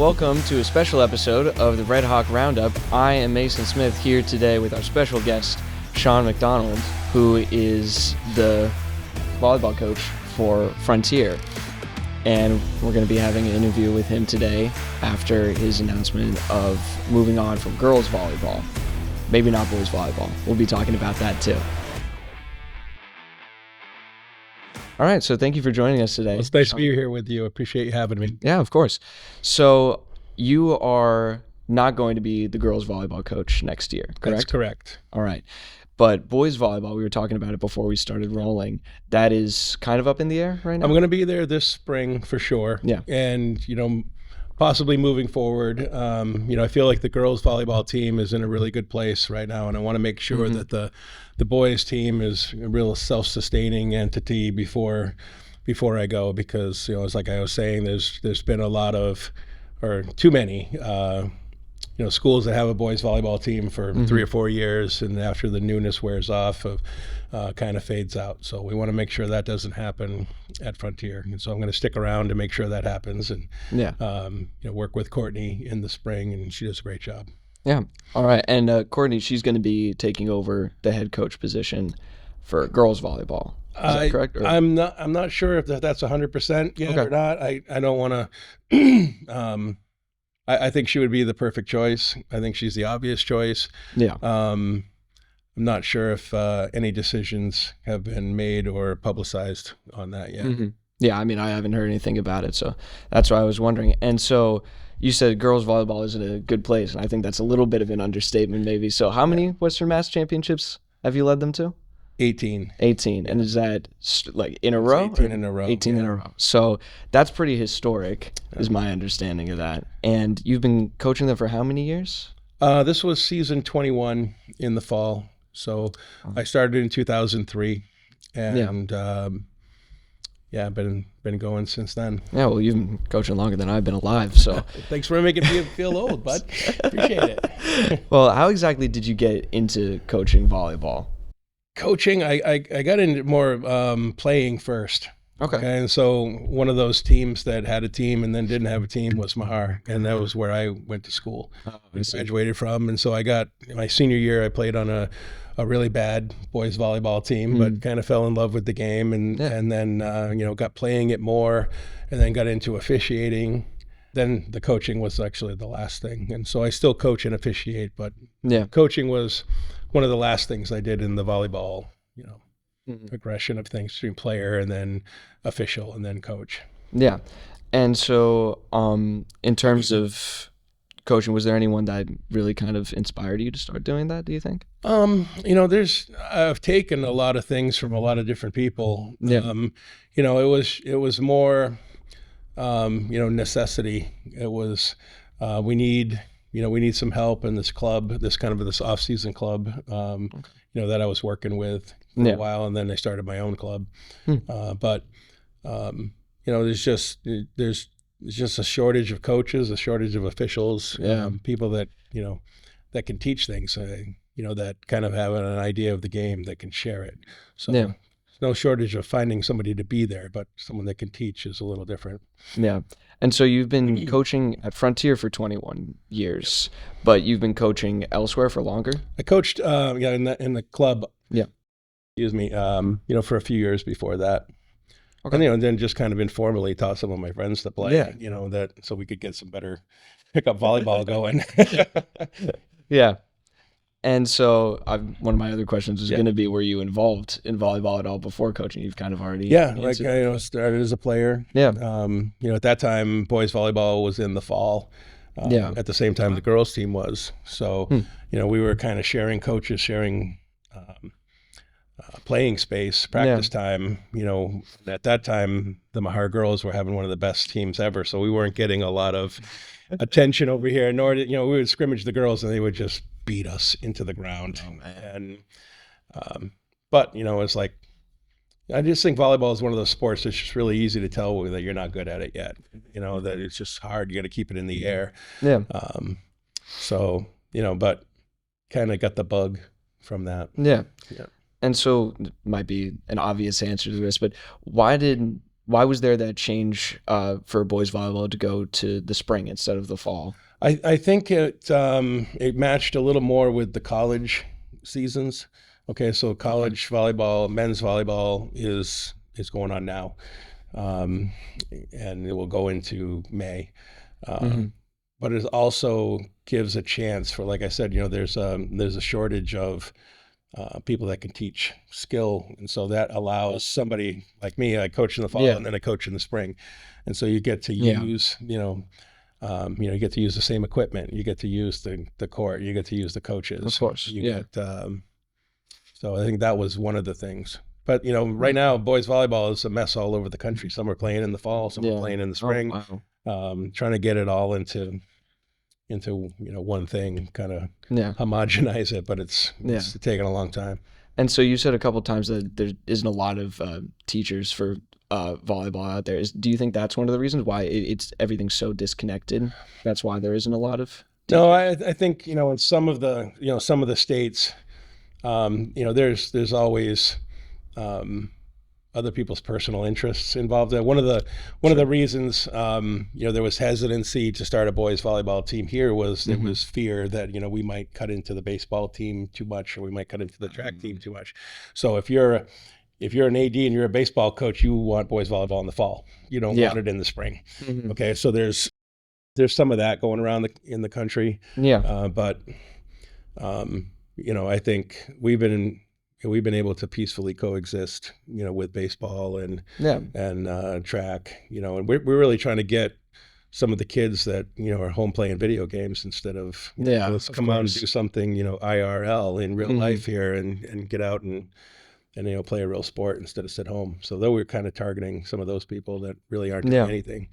welcome to a special episode of the Redhawk Roundup. I am Mason Smith here today with our special guest, Sean Macdonald, who is the volleyball coach for Frontier. And we're going to be having an interview with him today after his announcement of moving on from girls volleyball. Maybe not boys volleyball. We'll be talking about that too. All right, so thank you for joining us today. Well, it's nice to be here with you. Appreciate you having me. Yeah, of course. So you are not going to be the girls volleyball coach next year, correct? That's correct. All right. But boys volleyball, we were talking about it before we started rolling. That is kind of up in the air right now? I'm going to be there this spring for sure. Yeah. And, possibly moving forward, I feel like the girls volleyball team is in a really good place right now. And I want to make sure that the boys team is a real self-sustaining entity before I go, because, it's like I was saying, there's been a lot of, or too many, schools that have a boys volleyball team for 3 or 4 years, and after the newness wears off, kind of fades out. So we want to make sure that doesn't happen at Frontier. And so I'm going to stick around to make sure that happens, and work with Courtney in the spring, and she does a great job. Yeah. All right. And Courtney, she's going to be taking over the head coach position for girls volleyball. Is that correct? Or? I'm not sure if that's 100% yet or not. I don't want to. I think she would be the perfect choice. I think she's the obvious choice. Yeah. I'm not sure if any decisions have been made or publicized on that yet. Mm-hmm. Yeah, I mean, I haven't heard anything about it, so that's why I was wondering. And so you said girls volleyball is in a good place, and I think that's a little bit of an understatement maybe. So how many Western Mass championships have you led them to? 18. And is that like in a row? 18 in a row. 18 in a row. So that's pretty historic, is my understanding of that. And you've been coaching them for how many years? This was season 21 in the fall. So I started in 2003, and I've been going since then. Yeah, well, you've been coaching longer than I've been alive, so. Thanks for making me feel old, bud. Appreciate it. Well, how exactly did you get into coaching volleyball? Coaching, I got into more playing first. Okay. And so one of those teams that had a team and then didn't have a team was Mahar, and that was where I went to school. Graduated from. And so I got my senior year, I played on a really bad boys volleyball team, but kind of fell in love with the game, and then got playing it more, and then got into officiating. Then the coaching was actually the last thing. And so I still coach and officiate, but coaching was one of the last things I did in the volleyball, progression of things between player and then official and then coach. Yeah. And so in terms of coaching, was there anyone that really kind of inspired you to start doing that, do you think? I've taken a lot of things from a lot of different people. Yeah. It was more, necessity. It was, we need some help in this club, this off-season club, that I was working with for a while, and then I started my own club. But there's just a shortage of coaches, a shortage of officials, people that that can teach things, that kind of have an idea of the game, that can share it. So there's no shortage of finding somebody to be there, but someone that can teach is a little different. Yeah. And so you've been coaching at Frontier for 21 years, but you've been coaching elsewhere for longer? I coached in the club. Yeah. Excuse me. For a few years before that. Okay. And then just kind of informally taught some of my friends to play. That so we could get some better pickup volleyball going. Yeah. And so one of my other questions was going to be, were you involved in volleyball at all before coaching? You've kind of already answered. I started as a player. Yeah. At that time, boys volleyball was in the fall. At the same time the girls team was. So, we were kind of sharing coaches, sharing playing space, practice time. At that time, the Mahar girls were having one of the best teams ever. So we weren't getting a lot of attention over here, nor did, we would scrimmage the girls and they would just beat us into the ground. Oh, man. And, but, it's like, I just think volleyball is one of those sports that's just really easy to tell that you're not good at it yet. That it's just hard. You got to keep it in the air. Yeah. But kind of got the bug from that. Yeah. And so it might be an obvious answer to this, but why did why was there that change for boys volleyball to go to the spring instead of the fall? I think it matched a little more with the college seasons. Okay, so college volleyball, men's volleyball is going on now, and it will go into May. But it also gives a chance for, like I said, there's a shortage of people that can teach skill, and so that allows somebody like me. I coach in the fall and then I coach in the spring, and so you get to use you get to use the same equipment, you get to use the court, you get to use the coaches, of course. So I think that was one of the things. But right now boys volleyball is a mess all over the country. Some are playing in the fall, some are playing in the spring. Trying to get it all into one thing, kind of homogenize it, but it's taken a long time. And so you said a couple of times that there isn't a lot of teachers for volleyball out there. Do you think that's one of the reasons why everything's so disconnected? That's why there isn't a lot of teachers? No, I think in some of the states, there's always other people's personal interests involved. One of the reasons there was hesitancy to start a boys volleyball team here was there was fear that we might cut into the baseball team too much, or we might cut into the track team too much. So if you're an AD and you're a baseball coach, you want boys volleyball in the fall. You don't want it in the spring. Okay, so there's some of that going around in the country. But I think we've been able to peacefully coexist, with baseball and track, and we're really trying to get some of the kids that, are home playing video games instead of, let's come out and do something, IRL in real life here and get out and play a real sport instead of sit home. So though we're kind of targeting some of those people that really aren't doing anything.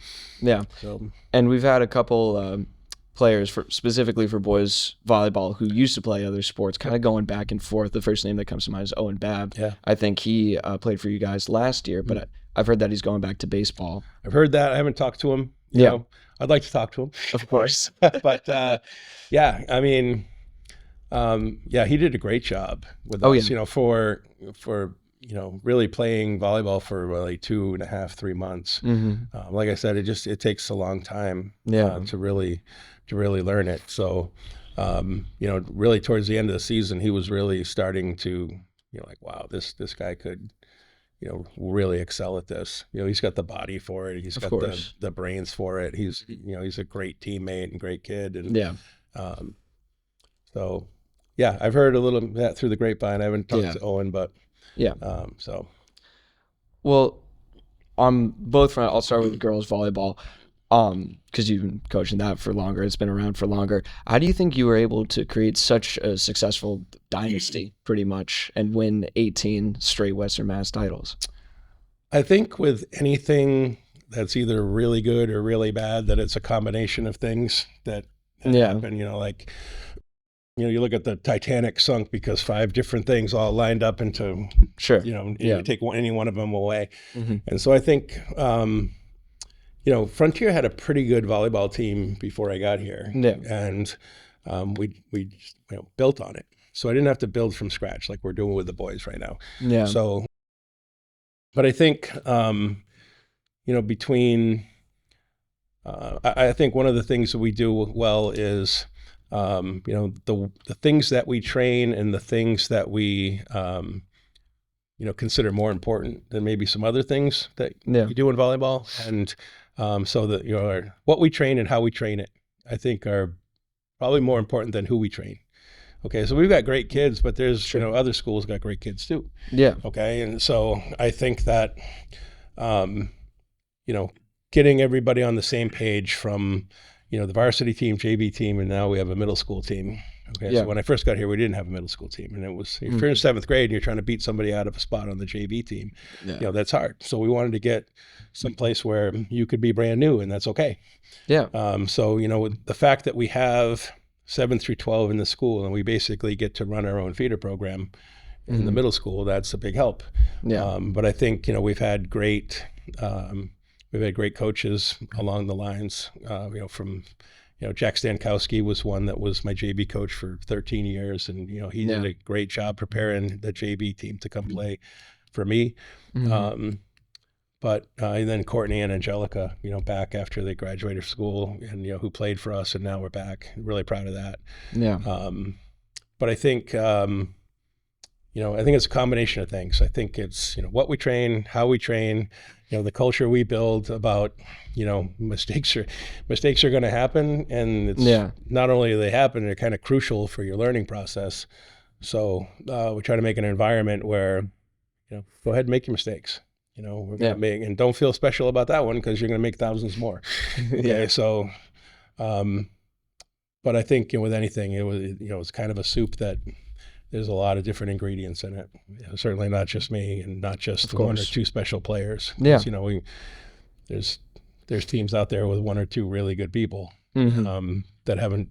So, and we've had a couple players specifically for boys volleyball who used to play other sports, kind of going back and forth. The first name that comes to mind is Owen Babb. I think he played for you guys last year, but I've heard that he's going back to baseball. I've heard that. I haven't talked to him. You know, I'd like to talk to him, of course. But I mean, he did a great job with us. For really playing volleyball for like 2.5, 3 months. Like I said, it takes a long time to really learn it. So, really towards the end of the season, he was really starting to, like, wow, this guy could, really excel at this. He's got the body for it. He's got the brains for it. He's a great teammate and great kid. And so, I've heard a little of that through the grapevine. I haven't talked to Owen, but well, on both fronts, I'll start with girls volleyball, because you've been coaching that for longer. It's been around for longer. How do you think you were able to create such a successful dynasty, pretty much, and win 18 straight Western Mass titles? I think with anything that's either really good or really bad, that it's a combination of things that happen. You look at the Titanic sunk because 5 different things all lined up into, you take any one of them away. And so I think, Frontier had a pretty good volleyball team before I got here. And we built on it. So I didn't have to build from scratch like we're doing with the boys right now. So, but I think, between, I think one of the things that we do well is, the things that we train and the things that we, consider more important than maybe some other things that you do in volleyball. And so that what we train and how we train it, I think, are probably more important than who we train. Okay, so we've got great kids, but there's other schools got great kids too. Okay, and so I think that getting everybody on the same page from the varsity team, JV team, and now we have a middle school team. Okay, so when I first got here, we didn't have a middle school team, and it was, if you're in 7th grade and you're trying to beat somebody out of a spot on the JV team, that's hard. So we wanted to get someplace where you could be brand new, and that's okay. So the fact that we have 7 through 12 in the school, and we basically get to run our own feeder program in the middle school, that's a big help. But I think we've had great. We've had great coaches along the lines, from, Jack Stankowski was one that was my JV coach for 13 years. And, he did a great job preparing the JV team to come play for me. But But and then Courtney and Angelica, back after they graduated school, and who played for us, and now we're back. Really proud of that. Yeah. But I think I think it's a combination of things. I think it's what we train, how we train, the culture we build about mistakes are going to happen, and it's not only do they happen, they're kind of crucial for your learning process. So we try to make an environment where go ahead and make your mistakes. We're gonna make, and don't feel special about that one because you're going to make thousands more. Okay, so but I think with anything, it was it's kind of a soup that there's a lot of different ingredients in it. Certainly not just me, and not just one or two special players. Yeah. There's teams out there with one or two really good people that haven't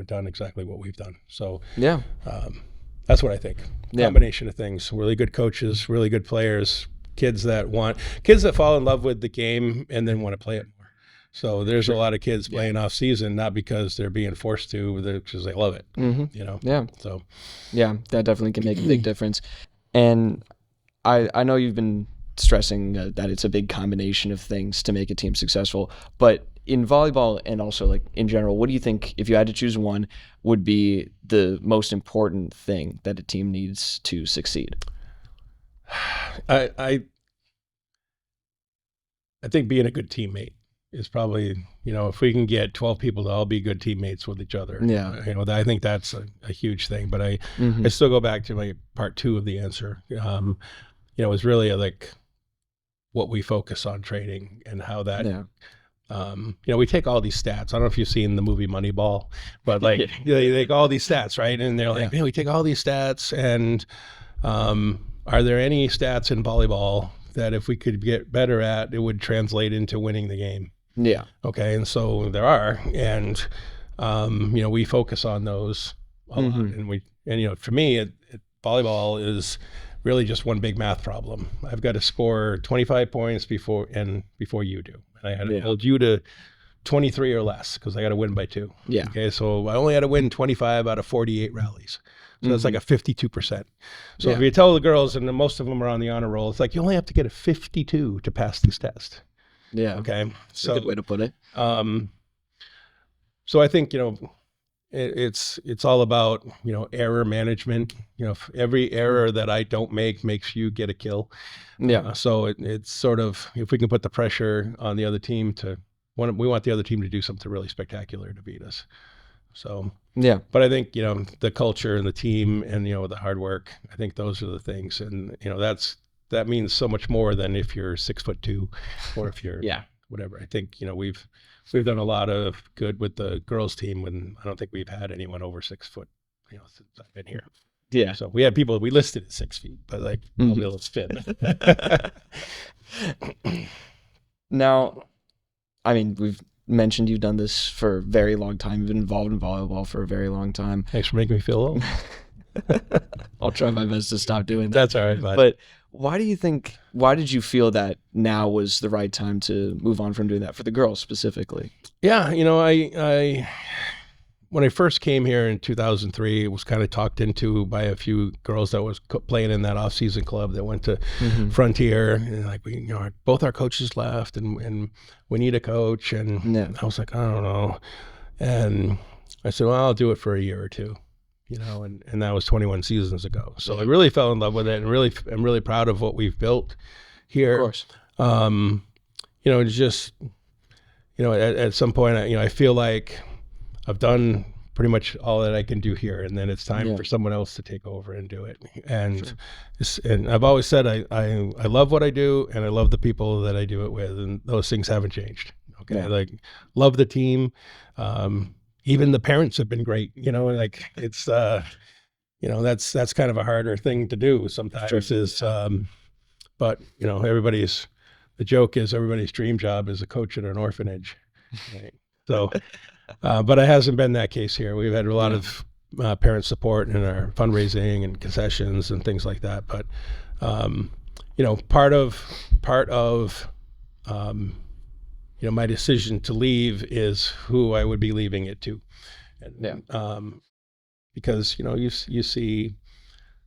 done exactly what we've done. So that's what I think. Combination of things: really good coaches, really good players, kids that fall in love with the game and then want to play it more. So there's a lot of kids playing off season, not because they're being forced to, but because they love it. Yeah. So that definitely can make a big difference. And I know you've been stressing that it's a big combination of things to make a team successful, but in volleyball and also like in general, what do you think, if you had to choose one, would be the most important thing that a team needs to succeed? I think being a good teammate is probably, if we can get 12 people to all be good teammates with each other, I think that's a huge thing. But I still go back to my part two of the answer. It's really like what we focus on training and how that, we take all these stats. I don't know if you've seen the movie Moneyball, but like they take all these stats, right? And they're like, we take all these stats, and are there any stats in volleyball that if we could get better at, it would translate into winning the game? Yeah. Okay. And so there are, and we focus on those a lot. And for me, volleyball is really just one big math problem. I've got to score 25 points before you do, and I had to hold you to 23 or less because I got to win by 2. Yeah. Okay. So I only had to win 25 out of 48 rallies. So that's like a 52%. So if you tell the girls, and most of them are on the honor roll, it's like you only have to get a 52 to pass this test. Yeah. Okay. So a good way to put it. So I think it's all about error management. Every error that I don't make makes you get a kill. Yeah. So it's sort of, if we can put the pressure on the other team we want the other team to do something really spectacular to beat us. So but I think the culture and the team and the hard work, I think those are the things, and that means so much more than if you're 6'2" or if you're whatever. I think we've done a lot of good with the girls team when I don't think we've had anyone over 6 foot since I've been here. Yeah. So we had people we listed at 6 feet, but like all be able to fit. Now, I mean, we've mentioned you've done this for a very long time. You've been involved in volleyball for a very long time. Thanks for making me feel old. I'll try my best to stop doing that. That's all right, bud. But why did you feel that now was the right time to move on from doing that for the girls specifically? Yeah, I when I first came here in 2003, it was kind of talked into by a few girls that was playing in that off-season club that went to Frontier, and like both our coaches left, and we need a coach, and I was like, I don't know, and I said, well, I'll do it for a year or two, and that was 21 seasons ago. So I really fell in love with it, and I'm really proud of what we've built here. Of course. It's just, at some point, I feel like I've done pretty much all that I can do here, and then it's time for someone else to take over and do it. And and I've always said I love what I do, and I love the people that I do it with, and those things haven't changed. Okay, like love the team. Even the parents have been great. Like it's that's kind of a harder thing to do sometimes. But the joke is everybody's dream job is a coach at an orphanage. Right? So. But it hasn't been that case here. We've had a lot of parent support in our fundraising and concessions and things like that. But part of my decision to leave is who I would be leaving it to. And, because you see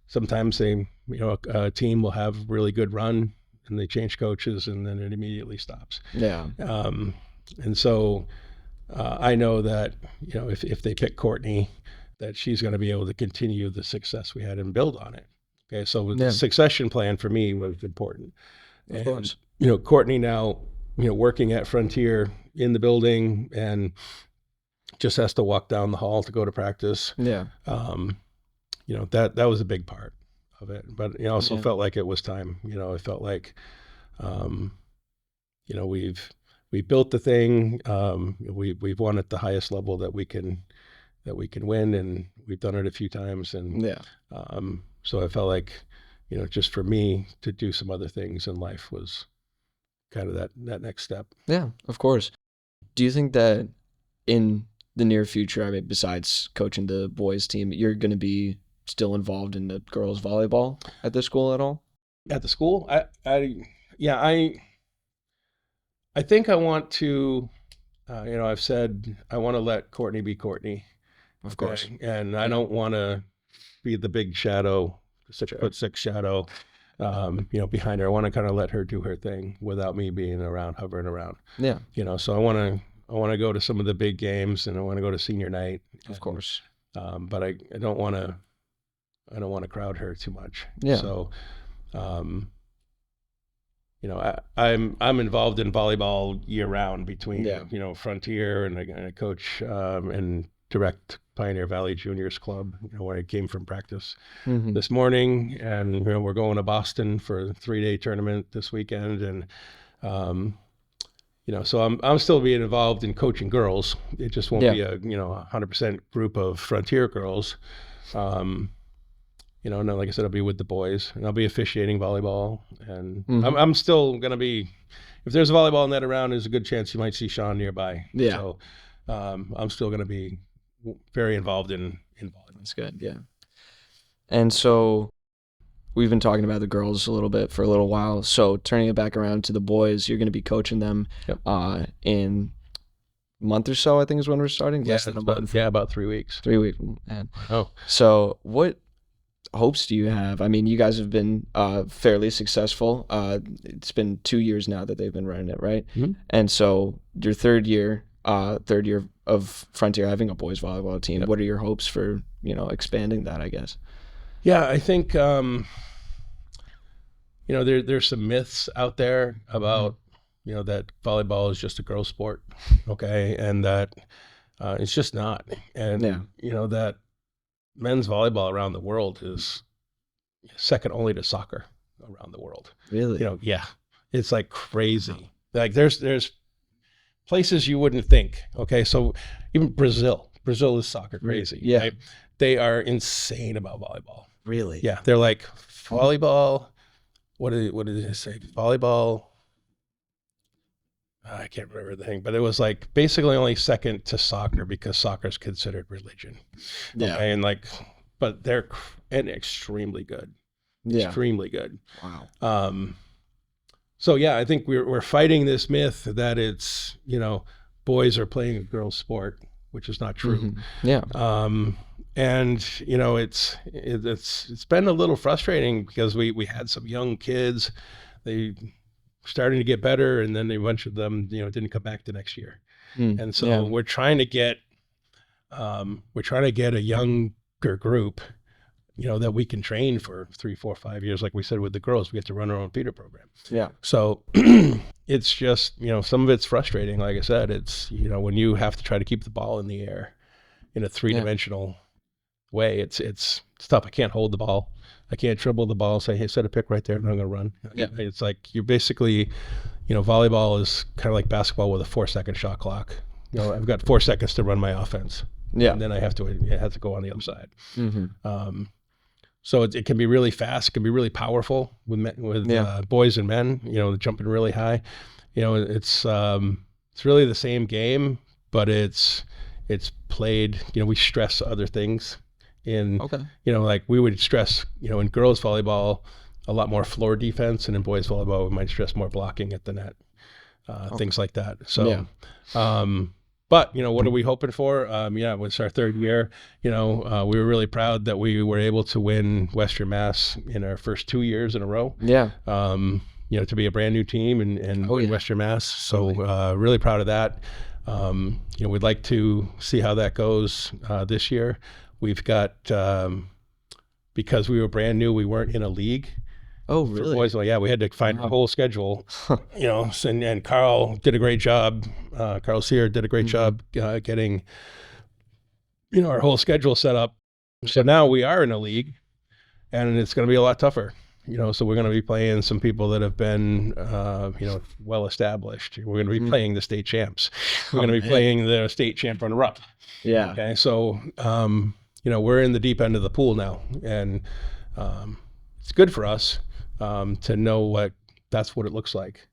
sometimes a team will have really good run, and they change coaches, and then it immediately stops. Yeah. And so I know that, you know, if they pick Courtney, that she's going to be able to continue the success we had and build on it. Okay, so the succession plan for me was important. Of course. You know, Courtney now, you know, working at Frontier in the building and just has to walk down the hall to go to practice. Yeah. You know, that was a big part of it, but it also felt like it was time. You know, it felt like, you know, we built the thing. We've won at the highest level that we can win, and we've done it a few times. And so I felt like, you know, just for me to do some other things in life was kind of that next step. Yeah, of course. Do you think that in the near future, I mean, besides coaching the boys team, you're going to be still involved in the girls volleyball at the school at all? At the school? I think I want to, you know, I've said I want to let Courtney be Courtney. Of course. And I don't want to be the big shadow, 6'6" shadow, you know, behind her. I want to kind of let her do her thing without me being around, hovering around. Yeah. You know, so I want to go to some of the big games, and I want to go to senior night. Of course. But I don't want to crowd her too much. Yeah. So, you know, I'm involved in volleyball year round between, you know, Frontier and I coach and direct Pioneer Valley Juniors Club, you know, where I came from practice this morning, and, you know, we're going to Boston for a 3-day tournament this weekend. And, you know, so I'm still being involved in coaching girls. It just won't be a, you know, 100% group of Frontier girls. You know, and like I said, I'll be with the boys, and I'll be officiating volleyball. And I'm still going to be, if there's a volleyball net around, there's a good chance you might see Sean nearby. Yeah. So I'm still going to be very involved in volleyball. That's good, yeah. And so we've been talking about the girls a little bit for a little while. So turning it back around to the boys, you're going to be coaching them in a month or so, I think is when we're starting. Yeah, about 3 weeks. 3 weeks. Man. Oh. So what hopes do you have? I mean, you guys have been fairly successful. It's been 2 years now that they've been running it, right? And so your third year of Frontier having a boys volleyball team. What are your hopes for, you know, expanding that, I guess? Yeah, I think, you know, there's some myths out there about, you know, that volleyball is just a girl sport, okay, and that it's just not. And, you know, that men's volleyball around the world is second only to soccer around the world. Really? You know, it's like crazy. Like there's places you wouldn't think. Okay, so even Brazil is soccer crazy. Yeah, right? They are insane about volleyball. Really? Yeah, they're like volleyball. What did they say? Volleyball. I can't remember the thing, but it was like basically only second to soccer because soccer is considered religion. Yeah, okay? And like, but they're extremely good. Yeah, extremely good. Wow. So yeah, I think we're fighting this myth that it's, you know, boys are playing a girls' sport, which is not true. Yeah. And you know, it's been a little frustrating because we had some young kids, they starting to get better, and then a bunch of them, you know, didn't come back the next year. And so we're trying to get a younger group, you know, that we can train for 3, 4, 5 years. Like we said with the girls, we get to run our own feeder program. Yeah. So it's just, you know, some of it's frustrating. Like I said, it's, you know, when you have to try to keep the ball in the air in a 3-dimensional way, it's tough. I can't hold the ball. I can't dribble the ball, say, hey, set a pick right there, and I'm going to run. Yeah. It's like you're basically, you know, volleyball is kind of like basketball with a 4-second shot clock. You know, I've got 4 seconds to run my offense. Yeah. And then I have to go on the other side. So it can be really fast. It can be really powerful with boys and men, you know, jumping really high. You know, it's really the same game, but it's played, you know, we stress other things you know, like we would stress, you know, in girls volleyball, a lot more floor defense, and in boys volleyball, we might stress more blocking at the net, things like that. So, but, you know, what are we hoping for? It was our third year. You know, we were really proud that we were able to win Western Mass in our first 2 years in a row. Yeah. to be a brand new team in Western Mass. So really proud of that. We'd like to see how that goes this year. We've got, because we were brand new, we weren't in a league. Oh, really? For boys, well, yeah, we had to find a whole schedule, and Carl did a great job. Carl Sear did a great job getting, our whole schedule set up. So now we are in a league, and it's going to be a lot tougher. So we're going to be playing some people that have been, well established. We're going to be playing the state champs. We're going to be playing the state champ runner-up. Yeah. Okay. So, we're in the deep end of the pool now, and it's good for us to know that's what it looks like.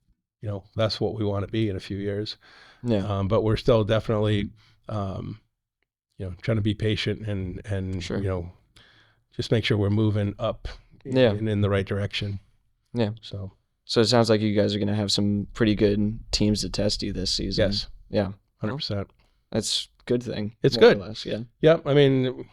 That's what we want to be in a few years. Yeah. But we're still definitely, trying to be patient and Sure. just make sure we're moving up. In the right direction. Yeah. So it sounds like you guys are going to have some pretty good teams to test you this season. Yes. Yeah. 100%. That's a good thing. It's good. Or less, yeah. Yeah. I mean,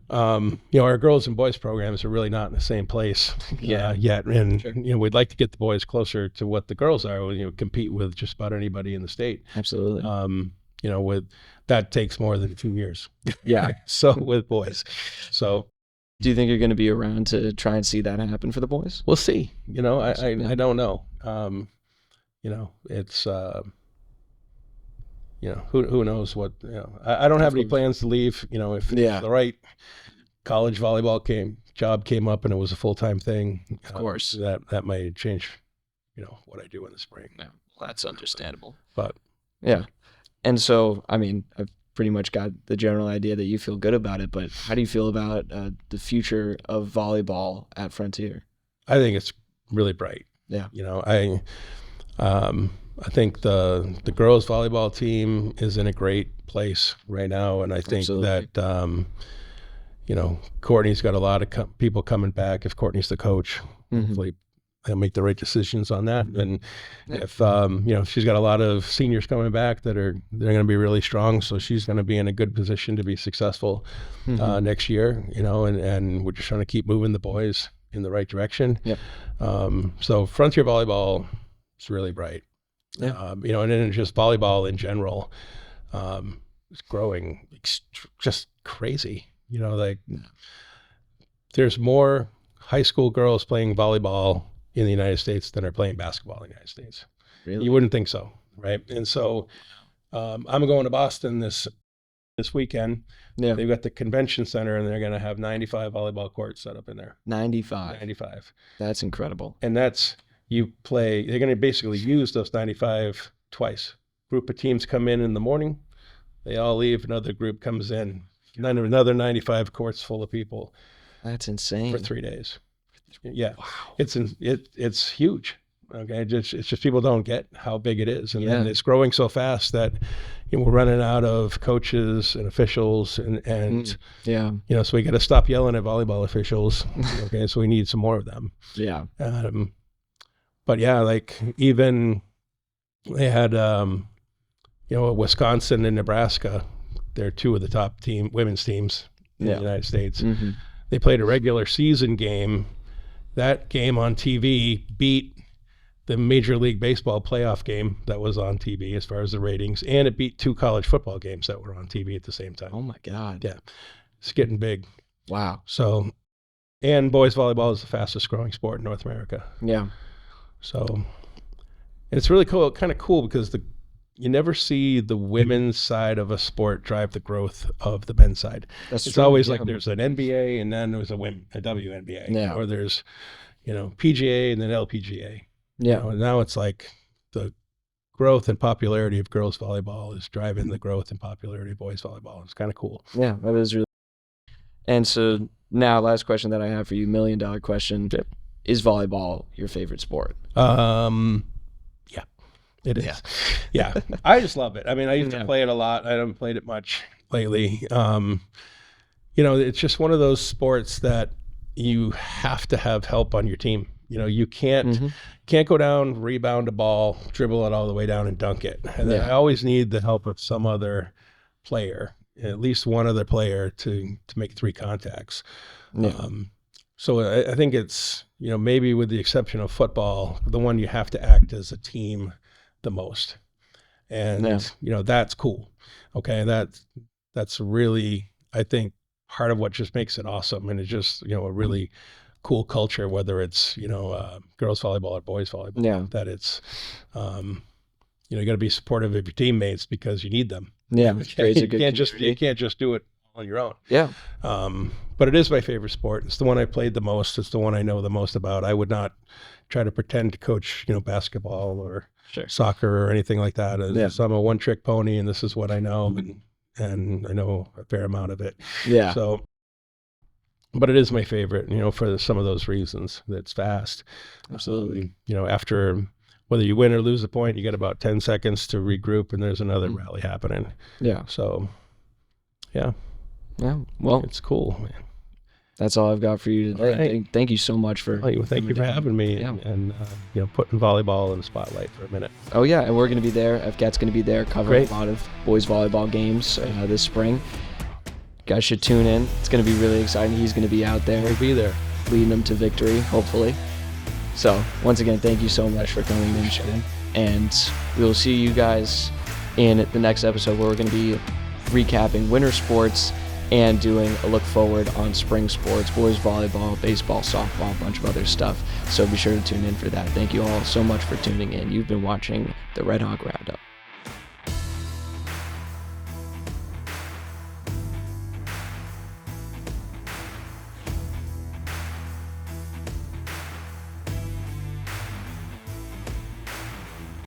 our girls and boys programs are really not in the same place yet. And, Sure. We'd like to get the boys closer to what the girls are, compete with just about anybody in the state. Absolutely. With that takes more than 2 years. Yeah. So with boys. So do you think you're going to be around to try and see that happen for the boys? we'll see. I don't know. It's who knows what. I don't have any plans to leave. If the right college volleyball job came up and it was a full-time thing, of course, that might change. What I do in the spring. Yeah, well, that's understandable. But yeah, and so I've pretty much got the general idea that you feel good about it, but how do you feel about the future of volleyball at Frontier? I think it's really bright. Yeah. I think the girls volleyball team is in a great place right now, and I think that Courtney's got a lot of people coming back. If Courtney's the coach, hopefully they'll make the right decisions on that. And if she's got a lot of seniors coming back they're going to be really strong, so she's going to be in a good position to be successful next year. And we're just trying to keep moving the boys in the right direction. Yep. So Frontier volleyball is really bright. Yeah. And then just volleyball in general is growing just crazy. There's more high school girls playing volleyball in the United States than are playing basketball in the United States. Really? You wouldn't think so, right? And so I'm going to Boston this weekend. Yeah. They've got the convention center, and they're going to have 95 volleyball courts set up in there. 95. That's incredible. And they're going to basically use those 95 twice. Group of teams come in the morning, they all leave, another group comes in, another 95 courts full of people. That's insane. For 3 days. Yeah. Wow. It's huge. Okay. It's just people don't get how big it is. And it's growing so fast that we're running out of coaches and officials and so we got to stop yelling at volleyball officials. Okay. So we need some more of them. Yeah. But even they had, Wisconsin and Nebraska, they're two of the top women's teams in the United States. Mm-hmm. They played a regular season game. That game on TV beat the Major League Baseball playoff game that was on TV as far as the ratings, and it beat 2 college football games that were on TV at the same time. Oh my God. Yeah. It's getting big. Wow. So, and boys volleyball is the fastest growing sport in North America. Yeah. So, and it's really kind of cool because you never see the women's side of a sport drive the growth of the men's side. It's true. Always like there's an NBA and then there's a WNBA. Yeah. Or there's, PGA and then LPGA. Yeah. And now it's like the growth and popularity of girls volleyball is driving the growth and popularity of boys volleyball. It's kind of cool. Yeah, that is really. And so now, last question that I have for you, $1 million question. Yep. Is volleyball your favorite sport? Yeah, it is. Yeah. I just love it. I mean, I used to play it a lot. I haven't played it much lately. It's just one of those sports that you have to have help on your team. You can't go down, rebound a ball, dribble it all the way down and dunk it. And I always need the help of some other player, at least one other player to make 3 contacts. So I think it's, maybe with the exception of football, the one you have to act as a team the most. And, that's cool. Okay. That's really, I think, part of what just makes it awesome. And it's just, a really cool culture, whether it's, girls volleyball or boys volleyball, that it's, you got to be supportive of your teammates because you need them. Yeah. Okay? You can't just do it on your own. Yeah. But it is my favorite sport. It's the one I played the most. It's the one I know the most about. I would not try to pretend to coach, basketball or soccer or anything like that. So I'm a one-trick pony, and this is what I know, and I know a fair amount of it. Yeah. So, but it is my favorite, for some of those reasons. It's fast. Absolutely. After whether you win or lose a point, you get about 10 seconds to regroup, and there's another rally happening. Yeah. So, yeah. Yeah. Well, it's cool, man. That's all I've got for you today. Right. Thank you so much for thank you for having me and putting volleyball in the spotlight for a minute. Oh yeah, and we're going to be there. FCAT's going to be there covering a lot of boys volleyball games this spring. You guys should tune in. It's going to be really exciting. He's going to be out there. We'll be there, leading them to victory, hopefully. So once again, thank you so much for coming in, Sean. And we'll see you guys in the next episode where we're going to be recapping winter sports and doing a look forward on spring sports, boys volleyball, baseball, softball, a bunch of other stuff. So be sure to tune in for that. Thank you all so much for tuning in. You've been watching the Redhawk Roundup.